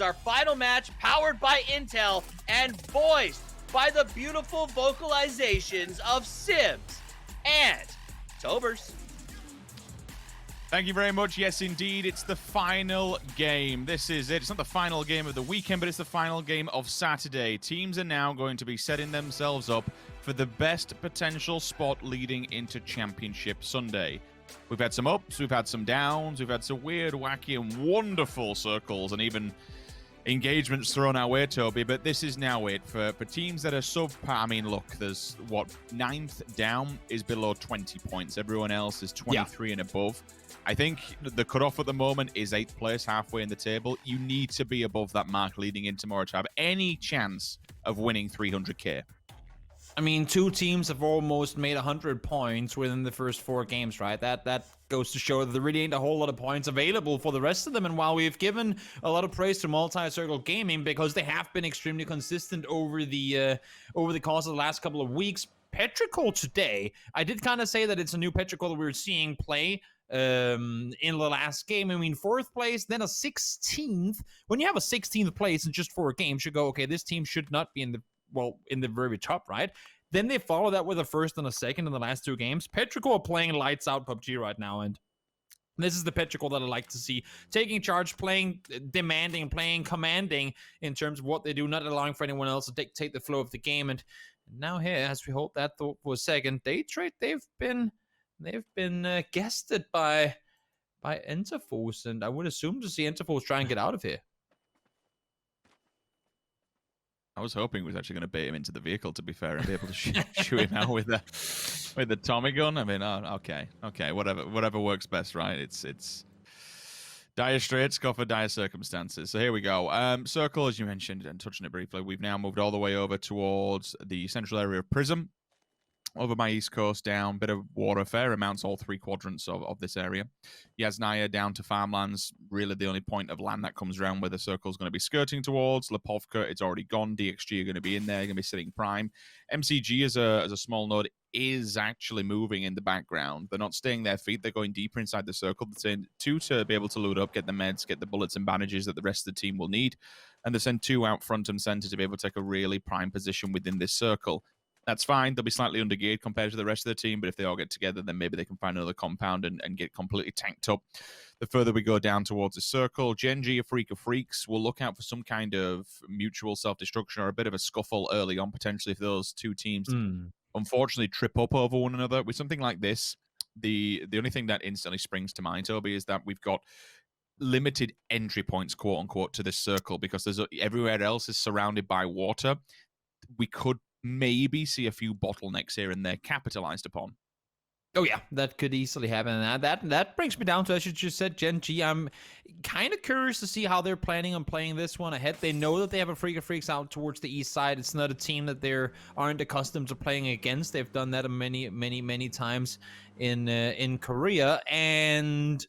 Our final match, powered by Intel and voiced by the beautiful vocalizations of Sims and Tobers. Thank you very much. Yes, indeed, it's the final game. This is it. It's not the final game of the weekend, but it's the final game of Saturday. Teams are now going to be setting themselves up for the best potential spot leading into Championship Sunday. We've had some ups, we've had some downs, we've had some weird, wacky, and wonderful circles, and even engagements thrown our way, Toby, but this is now it for teams that are subpar. I mean, look, there's what, 9th down is below 20 points. Everyone else is 23 and above. I think the cutoff at the moment is 8th place, halfway in the table. You need to be above that mark leading in tomorrow to have any chance of winning 300k. I mean, 2 teams have almost made 100 points within the first 4 games, right? That goes to show that there really ain't a whole lot of points available for the rest of them. And while we've given a lot of praise to Multi-Circle Gaming because they have been extremely consistent over the course of the last couple of weeks, Petrichor today, I did kind of say that it's a new Petrichor that we were seeing play in the last game. I mean, 4th place, then a 16th. When you have a 16th place in just 4 games, you go, okay, this team should not be in the very top, right? Then they follow that with a 1st and a 2nd in the last 2 games. Petrichor playing lights out PUBG right now, and this is the Petrichor that I like to see. Taking charge, playing demanding, playing commanding in terms of what they do, not allowing for anyone else to dictate the flow of the game. And now here, as we hold that thought for a second, they've been guested by Interforce, and I would assume to see Interforce try and get out of here. I was hoping he was actually going to bait him into the vehicle, to be fair, and be able to shoot him out with the Tommy gun. I mean, okay, whatever works best, right? It's dire straits call for dire circumstances. So here we go. Circle, as you mentioned, and touching it briefly, we've now moved all the way over towards the central area of Prism. Over my east coast, down, bit of water, fair amounts, all 3 quadrants of this area. Yasnaya down to farmlands, really the only point of land that comes around where the circle's going to be skirting towards. Lepovka, it's already gone. DXG are going to be in there, going to be sitting prime. MCG as a small node is actually moving in the background. They're not staying their feet. They're going deeper inside the circle. They send 2 to be able to load up, get the meds, get the bullets and bandages that the rest of the team will need. And they send 2 out front and center to be able to take a really prime position within this circle. That's fine. They'll be slightly undergeared compared to the rest of the team, but if they all get together, then maybe they can find another compound and get completely tanked up. The further we go down towards the circle, Genji, a freak of freaks, will look out for some kind of mutual self-destruction or a bit of a scuffle early on, potentially, if those 2 teams unfortunately trip up over one another. With something like this, the only thing that instantly springs to mind, Toby, is that we've got limited entry points, quote-unquote, to this circle because everywhere else is surrounded by water. We could maybe see a few bottlenecks here and there capitalized upon. Oh yeah, that could easily happen. And that brings me down to, as you just said, Gen G. I'm kind of curious to see how they're planning on playing this one ahead. They know that they have a Freak of Freaks out towards the east side. It's not a team that they aren't accustomed to playing against. They've done that many times in Korea, and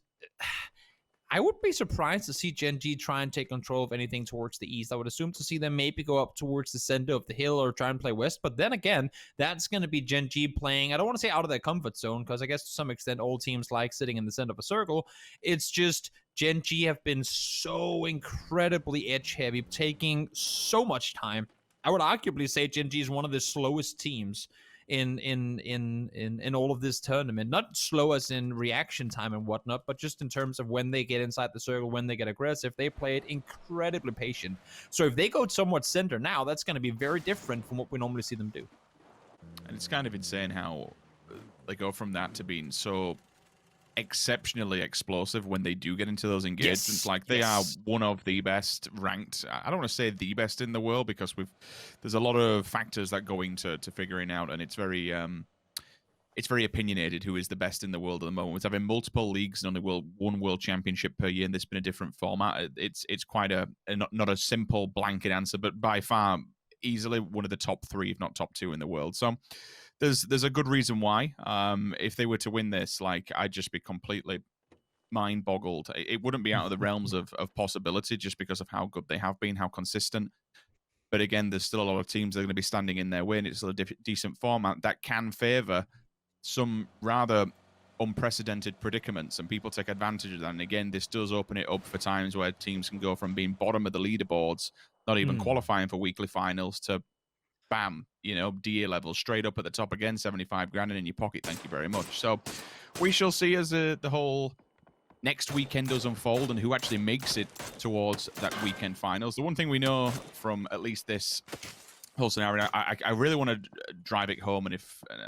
I would be surprised to see Gen G try and take control of anything towards the east. I would assume to see them maybe go up towards the center of the hill or try and play west. But then again, that's going to be Gen G playing, I don't want to say out of their comfort zone, because I guess to some extent all teams like sitting in the center of a circle. It's just Gen G have been so incredibly edge heavy, taking so much time. I would arguably say Gen G is one of the slowest teams in all of this tournament. Not slow as in reaction time and whatnot, but just in terms of when they get inside the circle, when they get aggressive, they play it incredibly patient. So if they go somewhat center now, that's going to be very different from what we normally see them do. And it's kind of insane how they go from that to being so exceptionally explosive when they do get into those engagements. Yes. Like they are one of the best ranked. I don't want to say the best in the world because there's a lot of factors that go into figuring out, and it's very opinionated who is the best in the world at the moment. We're having multiple leagues and only one world championship per year, and there's been a different format. It's quite not a simple blanket answer, but by far easily one of the top 3, if not top 2 in the world. So there's a good reason why. If they were to win this, like, I'd just be completely mind boggled. It wouldn't be out of the realms of possibility just because of how good they have been, how consistent. But again, there's still a lot of teams that are going to be standing in their way, and it's still a decent format that can favor some rather unprecedented predicaments, and people take advantage of that. And again, this does open it up for times where teams can go from being bottom of the leaderboards, not even qualifying for weekly finals, to bam, DA level straight up at the top again, 75 grand in your pocket. Thank you very much. So we shall see as the whole next weekend does unfold and who actually makes it towards that weekend finals. The one thing we know from at least this whole scenario, I really want to drive it home, and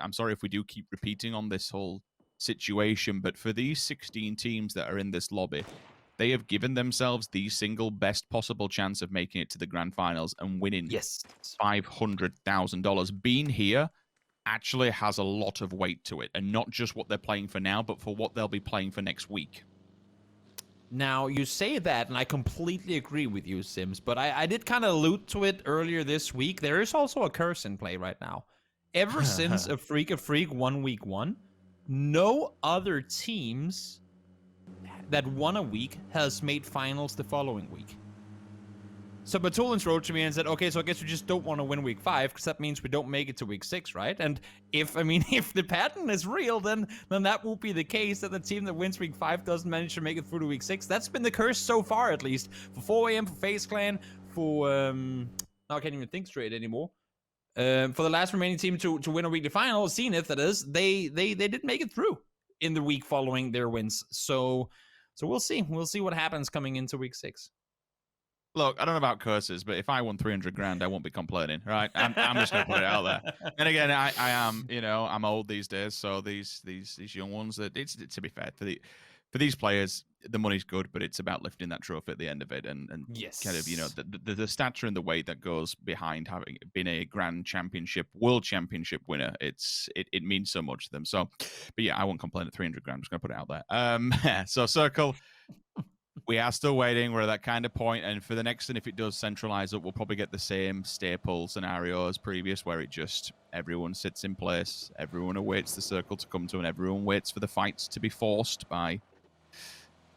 I'm sorry if we do keep repeating on this whole situation, but for these 16 teams that are in this lobby, they have given themselves the single best possible chance of making it to the grand finals and winning $500,000. Being here actually has a lot of weight to it, and not just what they're playing for now, but for what they'll be playing for next week. Now, you say that, and I completely agree with you, Sims, but I did kind of allude to it earlier this week. There is also a curse in play right now. Ever since a Freak 1 week 1, no other teams that won a week has made finals the following week. So Batulin's wrote to me and said, okay, so I guess we just don't want to win week 5, because that means we don't make it to week 6, right? And if the pattern is real, then that will be the case, that the team that wins week 5 doesn't manage to make it through to week 6. That's been the curse so far, at least. For 4am, for FaZe Clan, for, now I can't even think straight anymore. For the last remaining team to win a weekly final, Zenith, that is, they didn't make it through in the week following their wins. So we'll see. We'll see what happens coming into week 6. Look, I don't know about curses, but if I won 300 grand, I won't be complaining, right? I'm just gonna put it out there. And again, I am, I'm old these days, so these young ones, that it's, to be fair, for these players, the money's good, but it's about lifting that trophy at the end of it, and yes, kind of the stature and the weight that goes behind having been a world championship winner. It means so much to them. So, but yeah, I won't complain at 300 grand. I'm just gonna put it out there. So Circle. We are still waiting. We're at that kind of point, and for the next, and if it does centralize up, we'll probably get the same staple scenario as previous, where it just everyone sits in place, everyone awaits the circle to come to, and everyone waits for the fights to be forced by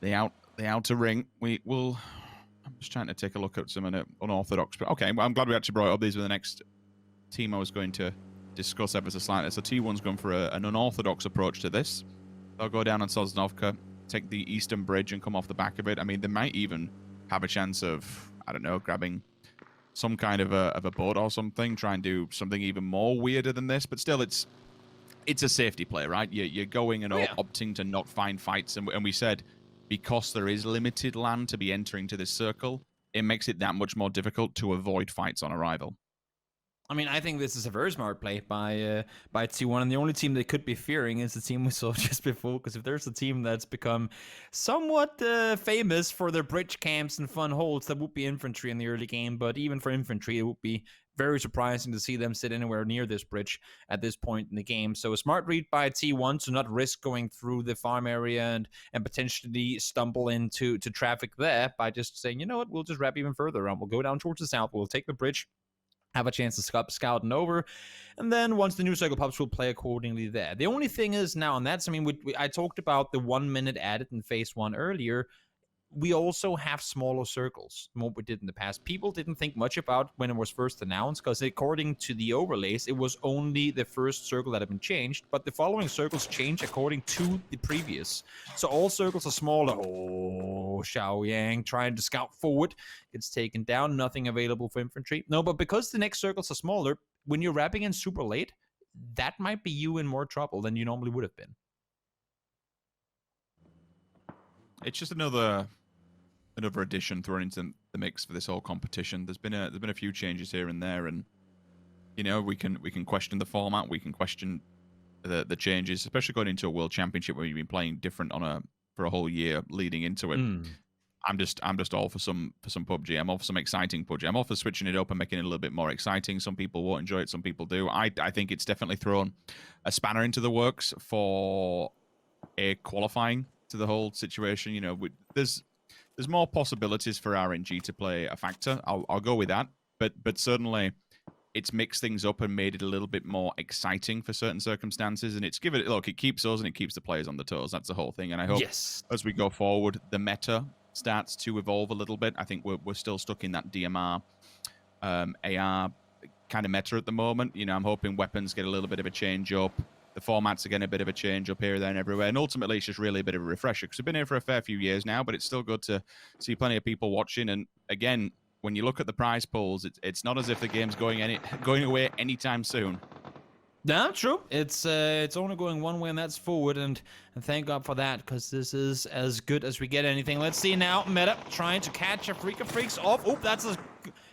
the outer ring. I'm just trying to take a look at some unorthodox. But okay, well, I'm glad we actually brought it up. These were the next team I was going to discuss ever so slightly. So T1's gone for an unorthodox approach to this. They'll go down on Sosnovka, take the eastern bridge and come off the back of it. I mean, they might even have a chance of, I don't know, grabbing some kind of a boat or something, try and do something even more weirder than this. But still, it's a safety play, right? You're going and opting to not find fights. And we said, because there is limited land to be entering to this circle, it makes it that much more difficult to avoid fights on arrival. I mean, I think this is a very smart play by T1, and the only team they could be fearing is the team we saw just before, because if there's a team that's become somewhat famous for their bridge camps and fun holds, that would be Infantry in the early game, but even for Infantry, it would be very surprising to see them sit anywhere near this bridge at this point in the game. So a smart read by T1 to not risk going through the farm area and potentially stumble into traffic there by just saying, you know what, we'll just wrap even further around. We'll go down towards the south, we'll take the bridge, have a chance to scout and over, and then once the new cycle pops, we'll play accordingly there. The only thing is now, and that's, I mean, I talked about the 1 minute added in phase 1 earlier. We also have smaller circles than what we did in the past. People didn't think much about when it was first announced, because according to the overlays, it was only the first circle that had been changed, but the following circles change according to the previous. So all circles are smaller. Oh, Xiaoyang trying to scout forward. It's taken down. Nothing available for infantry. No, but because the next circles are smaller, when you're wrapping in super late, that might be you in more trouble than you normally would have been. It's just another addition thrown into the mix for this whole competition. There's been a few changes here and there, and we can question the format, we can question the changes, especially going into a world championship where you've been playing different for a whole year leading into it. I'm just all for some PUBG. I'm all for some exciting PUBG. I'm all for switching it up and making it a little bit more exciting. Some people won't enjoy it, some people do. I think it's definitely thrown a spanner into the works for a qualifying to the whole situation. There's more possibilities for RNG to play a factor. I'll go with that. But certainly it's mixed things up and made it a little bit more exciting for certain circumstances. And it keeps us and it keeps the players on the toes. That's the whole thing. And I hope as we go forward, the meta starts to evolve a little bit. I think we're still stuck in that DMR, AR kind of meta at the moment. I'm hoping weapons get a little bit of a change up. the formats are getting a bit of a change up here, there, and everywhere. And ultimately, it's just really a bit of a refresher because we've been here for a fair few years now, but it's still good to see plenty of people watching. And again, when you look at the prize pools, it's not as if the game's going away anytime soon. No, true. It's only going one way, and that's forward, and thank God for that, because this is as good as we get anything. Let's see now, Meta trying to catch a Freak of Freaks off. Oop, that's a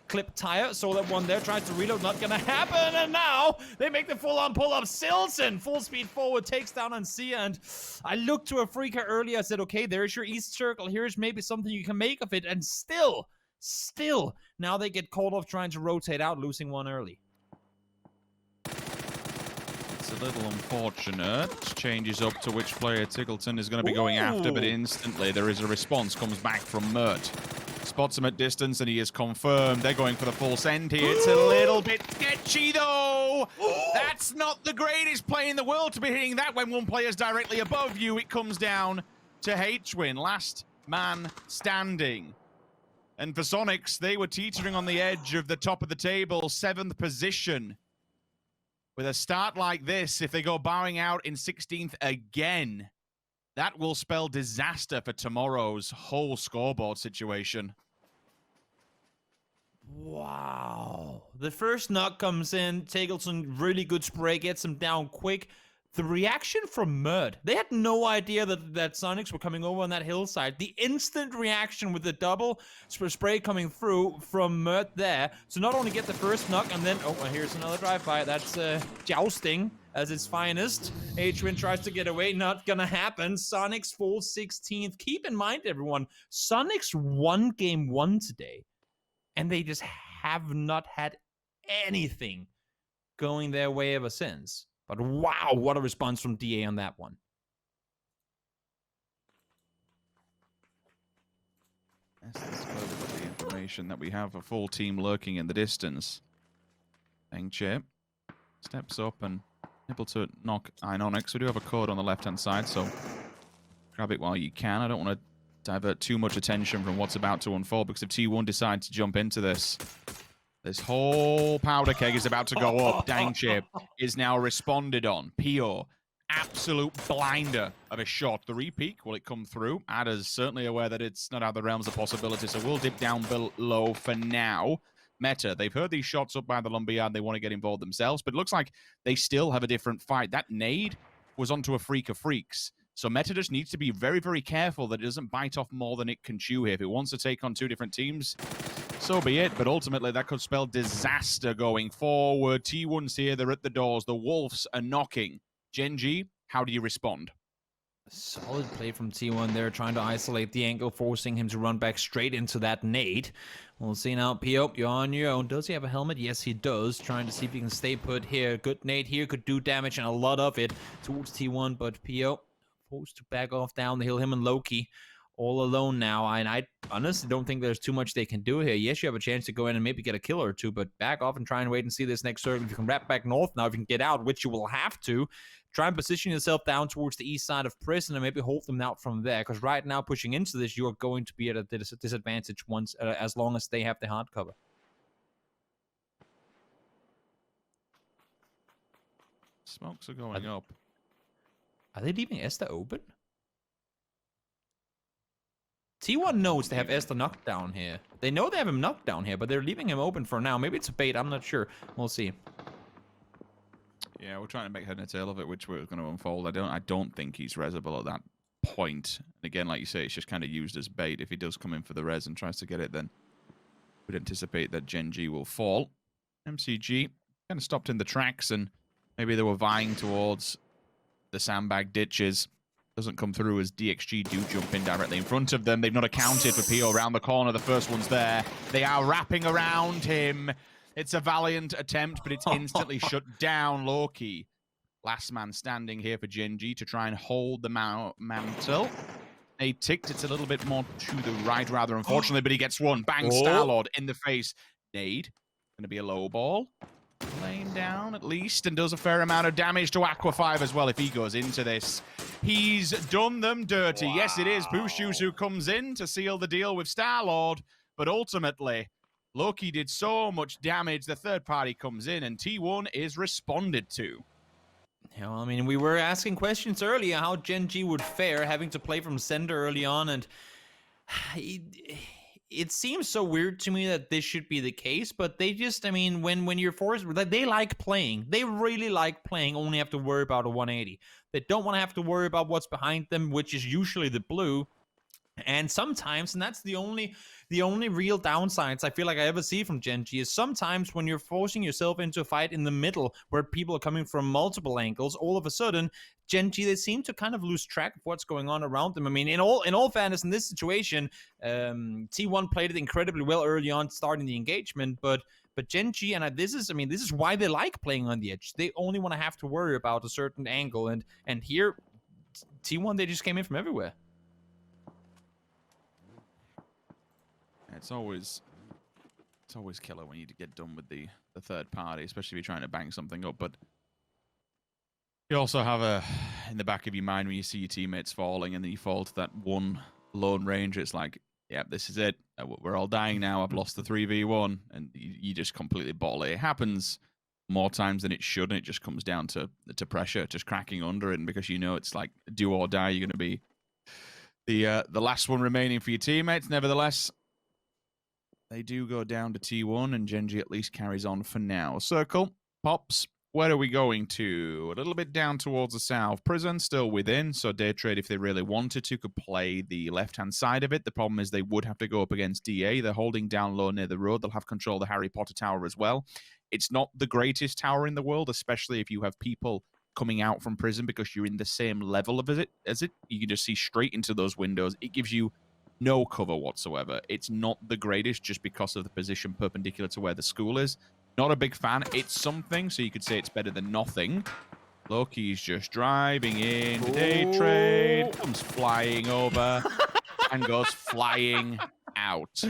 clip tire. So that one there tries to reload, not gonna happen, and now they make the full-on pull-up. Silson, full speed forward, takes down Ancia, and I looked to a Freaker earlier, I said, okay, there's your East Circle, here's maybe something you can make of it, and still, now they get caught off trying to rotate out, losing one early. It's a little unfortunate. Changes up to which player Tiggleton is going to be going after, but instantly there is a response. Comes back from Mert. Spots him at distance, and he is confirmed. They're going for the full send here. It's a little bit sketchy, though. That's not the greatest play in the world to be hitting that when one player's directly above you. It comes down to H-Win. Last man standing. And for Sonics, they were teetering on the edge of the top of the table, 7th position. With a start like this, if they go bowing out in 16th again, that will spell disaster for tomorrow's whole scoreboard situation. Wow. The first knock comes in. Tagelson, really good spray, gets him down quick. The reaction from Mert, they had no idea that Sonics were coming over on that hillside. The instant reaction with the double spray coming through from Mert there. So not only get the first knock, and then, oh, here's another drive-by. That's jousting as its finest. H-Win tries to get away, not gonna happen. Sonics falls 16th. Keep in mind, everyone, Sonics won game 1 today, and they just have not had anything going their way ever since. But wow, what a response from DA on that one. Let's go with the information that we have a full team lurking in the distance. Bang Chip steps up and able to knock Ionix. We do have a code on the left-hand side, so grab it while you can. I don't want to divert too much attention from what's about to unfold, because if T1 decide to jump into this whole powder keg is about to go up. Dang Chip is now responded on. Pio, absolute blinder of a shot. The repeak, will it come through? Ada's certainly aware that it's not out of the realms of possibility, so we'll dip down below for now. Meta, they've heard these shots up by the lumberyard. They want to get involved themselves, but it looks like they still have a different fight. That nade was onto a Freak of Freaks. So Meta just needs to be very, very careful that it doesn't bite off more than it can chew here. If it wants to take on 2 different teams, so be it, but ultimately that could spell disaster going forward. T1's here, they're at the doors, the Wolves are knocking. Genji, how do you respond? Solid play from T1 there, trying to isolate the angle, forcing him to run back straight into that nade. We'll see now, Pio, you're on your own. Does he have a helmet? Yes, he does. Trying to see if he can stay put here. Good nade here, could do damage, and a lot of it towards T1, but Pio forced to back off down the hill. Him and Loki all alone now, and I honestly don't think there's too much they can do here. Yes, you have a chance to go in and maybe get a kill or 2, but back off and try and wait and see this next circle. If you can wrap back north now, if you can get out, which you will have to, try and position yourself down towards the east side of prison and maybe hold them out from there, because right now, pushing into this, you are going to be at a disadvantage once, as long as they have the hard cover. Smokes are going up. Are they leaving Esther open? T1 knows they have Esther knocked down here. They know they have him knocked down here, but they're leaving him open for now. Maybe it's a bait, I'm not sure. We'll see. Yeah, we're trying to make head and tail of it, which we're going to unfold. I don't think he's resable at that point. And again, like you say, it's just kind of used as bait. If he does come in for the res and tries to get it, then we'd anticipate that Genji will fall. MCG kind of stopped in the tracks, and maybe they were vying towards the sandbag ditches. Doesn't come through as DXG do jump in directly in front of them. They've not accounted for Pio around the corner. The first one's there. They are wrapping around him. It's a valiant attempt, but it's instantly shut down. Loki, last man standing here for Genji to try and hold the mantle. A ticked, it's a little bit more to the right, rather, unfortunately, but he gets one. Bang, Star-Lord in the face. Nade, going to be a low ball. Laying down at least, and does a fair amount of damage to Aqua 5 as well if he goes into this. He's done them dirty. Wow. Yes, it is Bushius who comes in to seal the deal with Star-Lord, but ultimately, Loki did so much damage, the third party comes in, and T1 is responded to. Yeah, well, I mean, we were asking questions earlier how Gen G would fare having to play from center early on, and it seems so weird to me that this should be the case, but they just, I mean, when you're forced, they like playing. They really like playing, only have to worry about a 180. They don't want to have to worry about what's behind them, which is usually the blue. And sometimes, and that's the only real downsides I feel like I ever see from Gen G, is sometimes when you're forcing yourself into a fight in the middle where people are coming from multiple angles, all of a sudden Gen G, they seem to kind of lose track of what's going on around them. I mean, in all fairness, in this situation, T1 played it incredibly well early on, starting the engagement, but Gen G, and this is why they like playing on the edge. They only want to have to worry about a certain angle, and here T1, they just came in from everywhere. It's always killer when you get done with the third party, especially if you're trying to bang something up. But you also have in the back of your mind when you see your teammates falling and then you fall to that one lone ranger. It's like, yeah, this is it. We're all dying now. I've lost the 3v1, and you just completely bottle it. It happens more times than it should, and it just comes down to pressure, just cracking under it. And because you know it's like do or die, you're going to be the last one remaining for your teammates. Nevertheless, they do go down to T1, and Gen G at least carries on for now. Circle, pops. Where are we going to? A little bit down towards the south. Prison still within, so Day Trade, if they really wanted to, could play the left-hand side of it. The problem is they would have to go up against DA. They're holding down low near the road. They'll have control of the Harry Potter Tower as well. It's not the greatest tower in the world, especially if you have people coming out from prison because you're in the same level of it as it. You can just see straight into those windows. It gives you no cover whatsoever. It's not the greatest just because of the position perpendicular to where the school is. Not a big fan. It's something, so you could say it's better than nothing. Loki's just driving in. Day Trade comes flying over and goes flying out.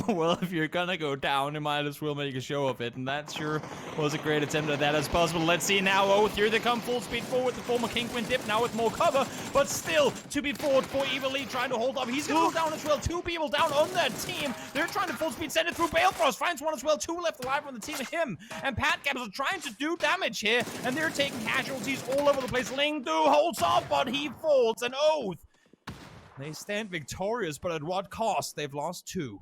Well, if you're gonna go down, you might as well make a show of it, and that sure was a great attempt at that as possible. Let's see now. Oath, here they come full speed forward. The former Kingpin dip now with more cover, but still to be forward for Evil Lee trying to hold up. He's gonna go down as well. Two people down on that team. They're trying to full speed send it through. Balefrost finds one as well. Two left alive on the team. Him and Pat Gaps are trying to do damage here, and they're taking casualties all over the place. Ling Du holds off, but he falls. And Oath, they stand victorious, but at what cost? They've lost two.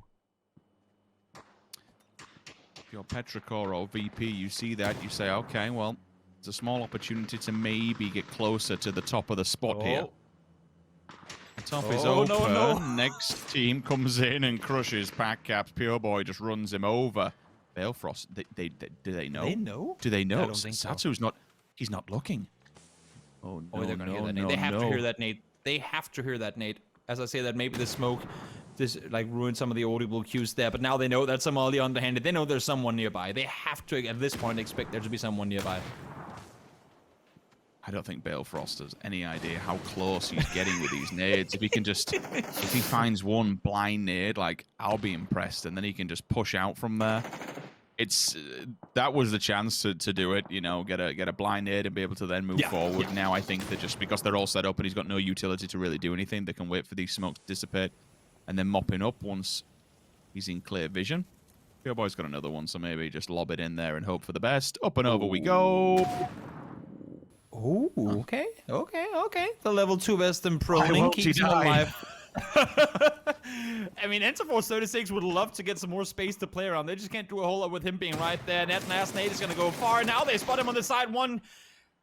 If you're Petrichor or VP, you see that, you say, okay, well, it's a small opportunity to maybe get closer to the top of the spot here. The top is open. No. Next team comes in and crushes Pack Caps. Pure Boy just runs him over. Balefrost, do they know? They know? Do they know? I don't think so. Satsu's not, he's not looking. Oh, no, They're gonna hear that, Nate. They have to hear that, Nate. They have to hear that, Nate. As I say that, maybe the smoke just like ruined some of the audible cues there, but now they know that Somali underhanded. They know there's someone nearby. They have to, at this point, expect there to be someone nearby. I don't think Balefrost has any idea how close he's getting with these nades. If he can just, if he finds one blind nade, like, I'll be impressed, and then he can just push out from there. It's that was the chance to do it, you know, get a blind nade and be able to then move forward. Yeah. Now I think that just because they're all set up and he's got no utility to really do anything, they can wait for these smokes to dissipate and then mopping up once he's in clear vision. Pure Boy's got another one, so maybe just lob it in there and hope for the best. Up and over we go. Oh, okay. The level 2 Western Proning keeps him alive. I mean, Enterforce 36 would love to get some more space to play around. They just can't do a whole lot with him being right there. That last nade is going to go far. Now they spot him on the side. One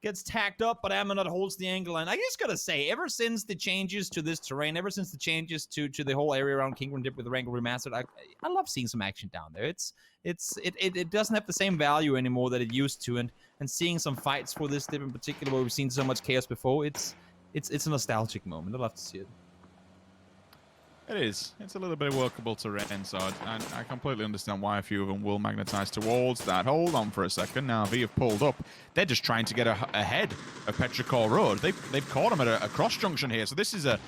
gets tacked up, but Ammonot holds the angle. And I just got to say, ever since the changes to this terrain, ever since the changes to the whole area around Kingdom Dip with the Wrangle Remastered, I love seeing some action down there. It doesn't have the same value anymore that it used to. And seeing some fights for this dip in particular, where we've seen so much chaos before, it's a nostalgic moment. I love to see it. It is. It's a little bit workable terrain, so I completely understand why a few of them will magnetize towards that. Hold on for a second. Now, V have pulled up. They're just trying to get ahead of Petrichor Road. They've caught him at a cross junction here, so this is a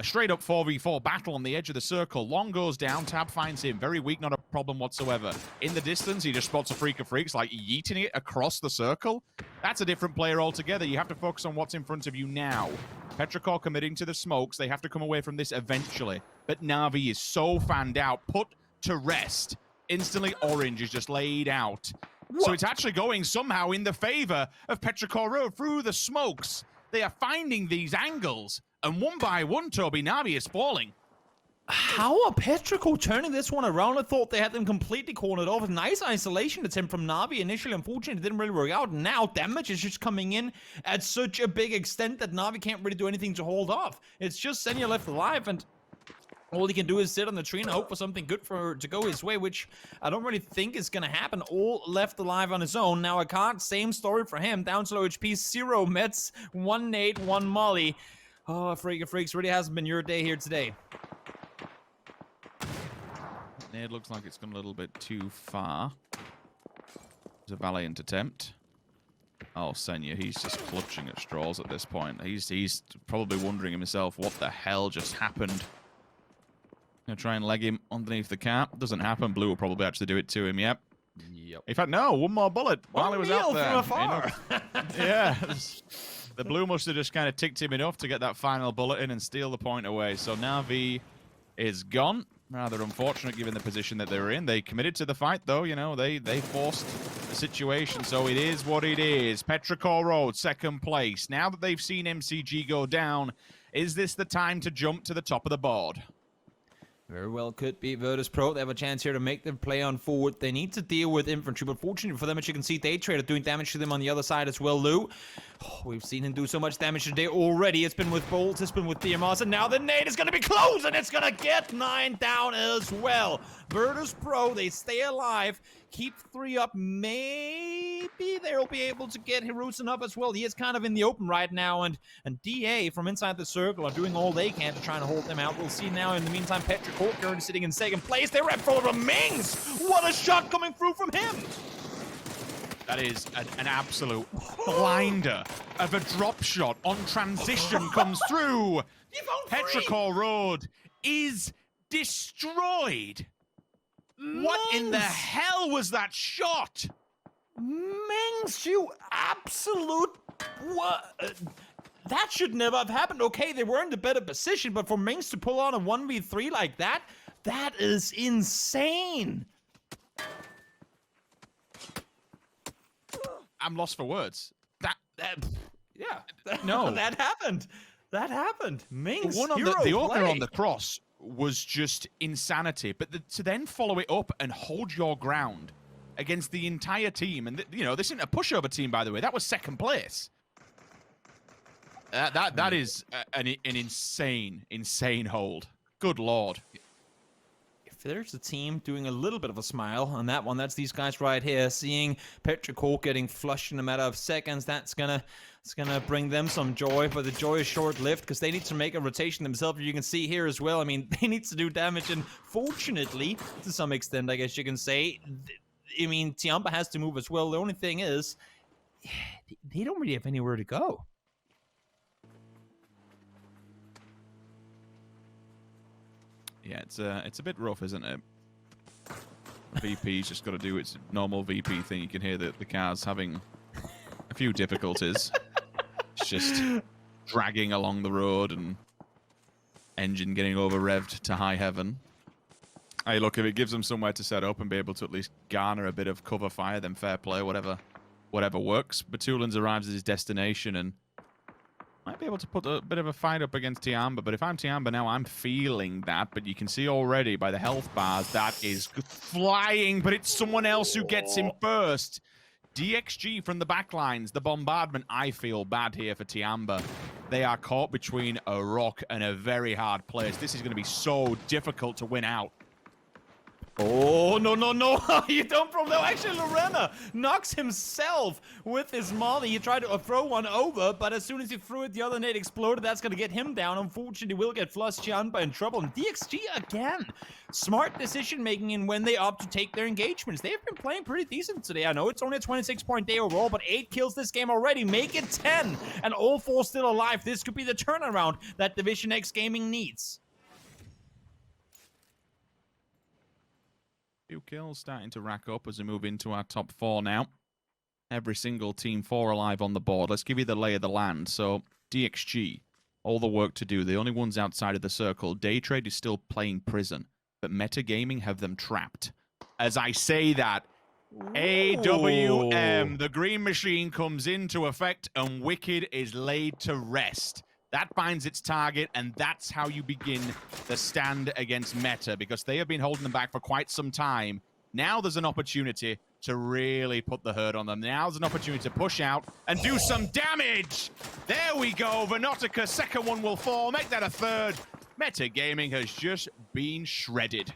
straight-up 4v4 battle on the edge of the circle. Long goes down. Tab finds him. Very weak, not a problem whatsoever. In the distance, he just spots a Freak of Freaks, like yeeting it across the circle. That's a different player altogether. You have to focus on what's in front of you now. Petrichor committing to the smokes. They have to come away from this eventually. But Na'Vi is so fanned out, put to rest. Instantly, Orange is just laid out. So it's actually going somehow in the favor of Petrichor Road through the smokes. They are finding these angles, and one by one, Toby, Navi is falling. How are Petrichor turning this one around? I thought they had them completely cornered off. Nice isolation attempt from Navi initially. Unfortunately, it didn't really work out. Now, damage is just coming in at such a big extent that Navi can't really do anything to hold off. It's just Senya left alive, and all he can do is sit on the tree and hope for something good to go his way, which I don't really think is going to happen. All left alive on his own. Now, Akad, same story for him. Down to low HP, 0 meds, 1 nade, 1 molly. Oh, Freaks, really hasn't been your day here today. It looks like it's gone a little bit too far. It's a valiant attempt. Oh, Senya, he's just clutching at straws at this point. He's probably wondering himself what the hell just happened. Gonna try and leg him underneath the cap. Doesn't happen. Blue will probably actually do it to him. Yep. In fact, no, one more bullet while he was out there. From afar. Yeah. The blue must have just kind of ticked him enough to get that final bullet in and steal the point away. So Navi is gone. Rather unfortunate given the position that they were in. They committed to the fight, though. You know, they forced the situation, so it is what it is. Petrichor Road, second place. Now that they've seen MCG go down, is this the time to jump to the top of the board? Very well could be. Virtus Pro, they have a chance here to make them play on forward. They need to deal with infantry, but fortunately for them, as you can see, Daytrader doing damage to them on the other side as well, Lou. Oh, we've seen him do so much damage today already. It's been with bolts, it's been with DMRs, and now the nade is going to be close, and it's going to get 9 down as well. Virtus Pro, they stay alive, keep 3 up. Maybe they'll be able to get Hiruzen up as well. He is kind of in the open right now, and DA from inside the circle are doing all they can to try and hold them out. We'll see now. In the meantime, Petrichor currently sitting in second place. They're at full of Mings. What a shot coming through from him. That is an absolute blinder of a drop shot on transition comes through. Petrichor Road is destroyed. Mings. What in the hell was that shot? Mings, you absolute... What? That should never have happened. Okay, they were in the better position, but for Mings to pull on a 1v3 like that, that is insane. I'm lost for words. No, that happened. That happened. Mings, one on hero the opener play. on the cross was just insanity, but to then follow it up and hold your ground against the entire team, and you know, this isn't a pushover team, by the way. That was second place. That is an insane hold. Good lord. If there's a team doing a little bit of a smile on that one, that's these guys right here. Seeing Petrichor getting flushed in a matter of seconds, it's gonna bring them some joy, but the joy is short-lived because they need to make a rotation themselves. You can see here as well. I mean, they need to do damage, and fortunately, to some extent, I guess you can say, I mean, Tiamba has to move as well. The only thing is, they don't really have anywhere to go. Yeah, it's a bit rough, isn't it? VP's just got to do its normal VP thing. You can hear that the car's having a few difficulties. It's just dragging along the road and engine getting over-revved to high heaven. Hey, look, if it gives them somewhere to set up and be able to at least garner a bit of cover fire, then fair play, whatever works. Batulans arrives at his destination and might be able to put a bit of a fight up against Tiamba, but if I'm Tiamba now, I'm feeling that. But you can see already by the health bars, that is flying, but it's someone else who gets him first. DXG from the backlines, the bombardment. I feel bad here for Tiamba. They are caught between a rock and a very hard place. This is going to be so difficult to win out. Oh, no. You don't from no. Actually, Lorena knocks himself with his molly. He tried to throw one over, but as soon as he threw it, the other nade exploded. That's going to get him down. Unfortunately, will get flushed. Tiamba in trouble. And DXG again. Smart decision-making in when they opt to take their engagements. They've been playing pretty decent today. I know it's only a 26-point day overall, but 8 kills this game already. Make it 10. And all 4 still alive. This could be the turnaround that Division X Gaming needs. Few kills starting to rack up as we move into our top 4 now. Every single team 4 alive on the board. Let's give you the lay of the land. So, DXG, all the work to do. The only ones outside of the circle. Daytrade is still playing prison, but Metagaming have them trapped. As I say that, AWM, the green machine comes into effect and Wicked is laid to rest. That finds its target, and that's how you begin the stand against Meta, because they have been holding them back for quite some time. Now there's an opportunity to really put the hurt on them. Now there's an opportunity to push out and do some damage. There we go. Venotica, second one will fall. Make that a third. Meta Gaming has just been shredded.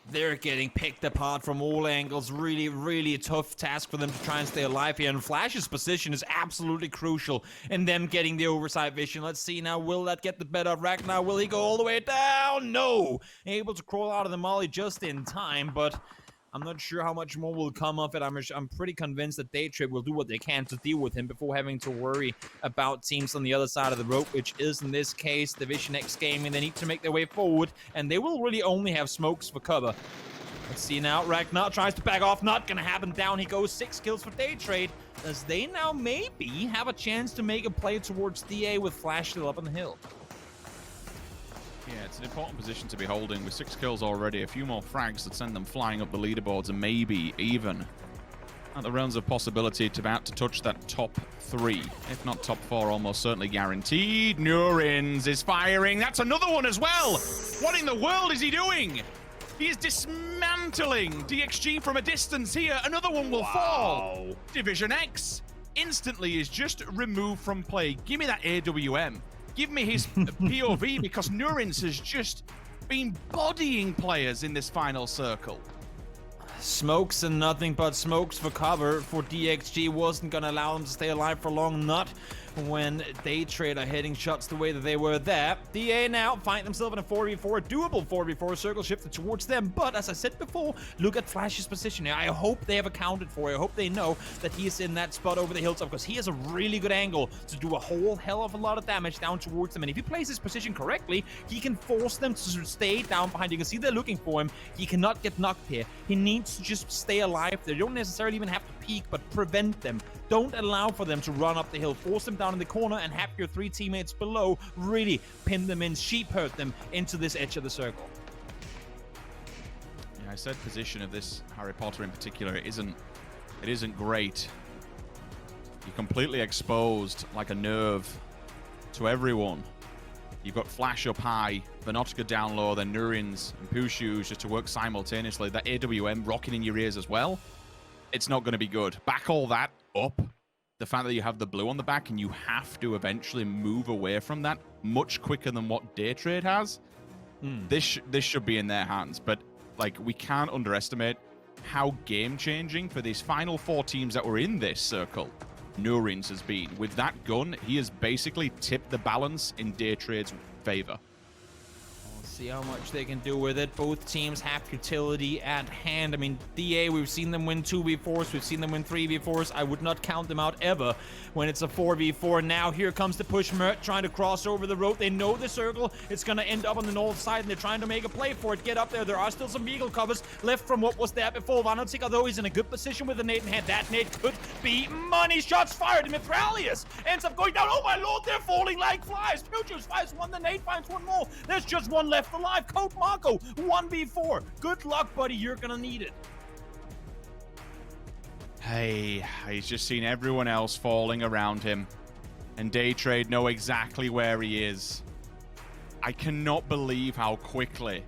They're getting picked apart from all angles. Really, really a tough task for them to try and stay alive here. And Flash's position is absolutely crucial in them getting the oversight vision. Let's see now, will that get the better of Ragnar? Will he go all the way down? No! Able to crawl out of the molly just in time, but I'm not sure how much more will come of it. I'm pretty convinced that Daytrade will do what they can to deal with him before having to worry about teams on the other side of the rope, which is in this case Division X Gaming. They need to make their way forward, and they will really only have smokes for cover. Let's see now, Ragnar tries to back off. Not gonna happen. Down he goes. 6 kills for Daytrade, as they now maybe have a chance to make a play towards DA with Flash still up on the hill. Yeah, it's an important position to be holding with 6 kills already. A few more frags that send them flying up the leaderboards, and maybe even at the realms of possibility to about to touch that top 3, if not top 4, almost certainly guaranteed. Nurins is firing. That's another one as well. What in the world is he doing? He is dismantling DXG from a distance here. Another one will fall. Division X instantly is just removed from play. Give me that AWM. Give me his POV, because Nurins has just been bodying players in this final circle. Smokes and nothing but smokes for cover for DXG wasn't going to allow them to stay alive for long. Not when Daytrade are hitting shots the way that they were there. DA now find themselves in a 4v4, doable 4v4, circle shifted towards them. But as I said before, look at Flash's position here. I hope they have accounted for it. I hope they know that he is in that spot over the hilltop, because he has a really good angle to do a whole hell of a lot of damage down towards them. And if he plays his position correctly, he can force them to stay down behind. You can see they're looking for him. He cannot get knocked here. He needs to just stay alive. They don't necessarily even have to peek, but prevent them. Don't allow for them to run up the hill. Force them down in the corner and have your 3 teammates below really pin them in, sheep herd them into this edge of the circle. Yeah, I said position of this Harry Potter in particular, it isn't great. You're completely exposed like a nerve to everyone. You've got Flash up high, Venotica down low, then Nurins and Pushus just to work simultaneously. That AWM rocking in your ears as well. It's not going to be good. Back all that up. The fact that you have the blue on the back and you have to eventually move away from that much quicker than what Daytrade has. This should be in their hands. But like, we can't underestimate how game-changing for these final 4 teams that were in this circle Nurins has been. With that gun, he has basically tipped the balance in Daytrade's favor. See how much they can do with it. Both teams have utility at hand. I mean, DA, we've seen them win 2v4s, we've seen them win 3v4s. I would not count them out ever when it's a 4v4. Now here comes the push. Mert trying to cross over the road. They know the circle. It's going to end up on the north side, and they're trying to make a play for it. Get up there. There are still some vehicle covers left from what was there before. Vanotica, though, he's in a good position with a nade in hand. That nade could be money. Shots fired. Mithralius ends up going down. Oh my lord, they're falling like flies. Future's fires one, the nade finds one more. There's just one left alive. Code Marco, 1v4. Good luck, buddy. You're gonna need it. Hey, he's just seen everyone else falling around him, and Daytrade know exactly where he is. I cannot believe how quickly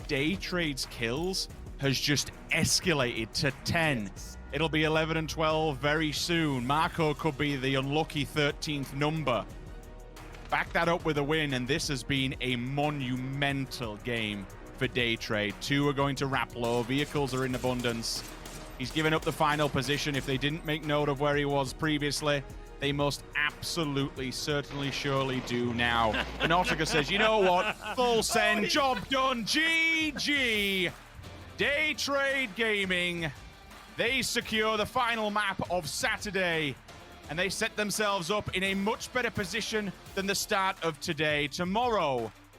Daytrade's kills has just escalated to 10. It'll be 11 and 12 very soon. Marco could be the unlucky 13th number. Back that up with a win, and this has been a monumental game for Daytrade. 2 are going to wrap low. Vehicles are in abundance. He's given up the final position. If they didn't make note of where he was previously, they most absolutely, certainly, surely do now. Venotica says, you know what? Full send, job done, GG. Daytrade Gaming, they secure the final map of Saturday, and they set themselves up in a much better position than the start of today. Tomorrow,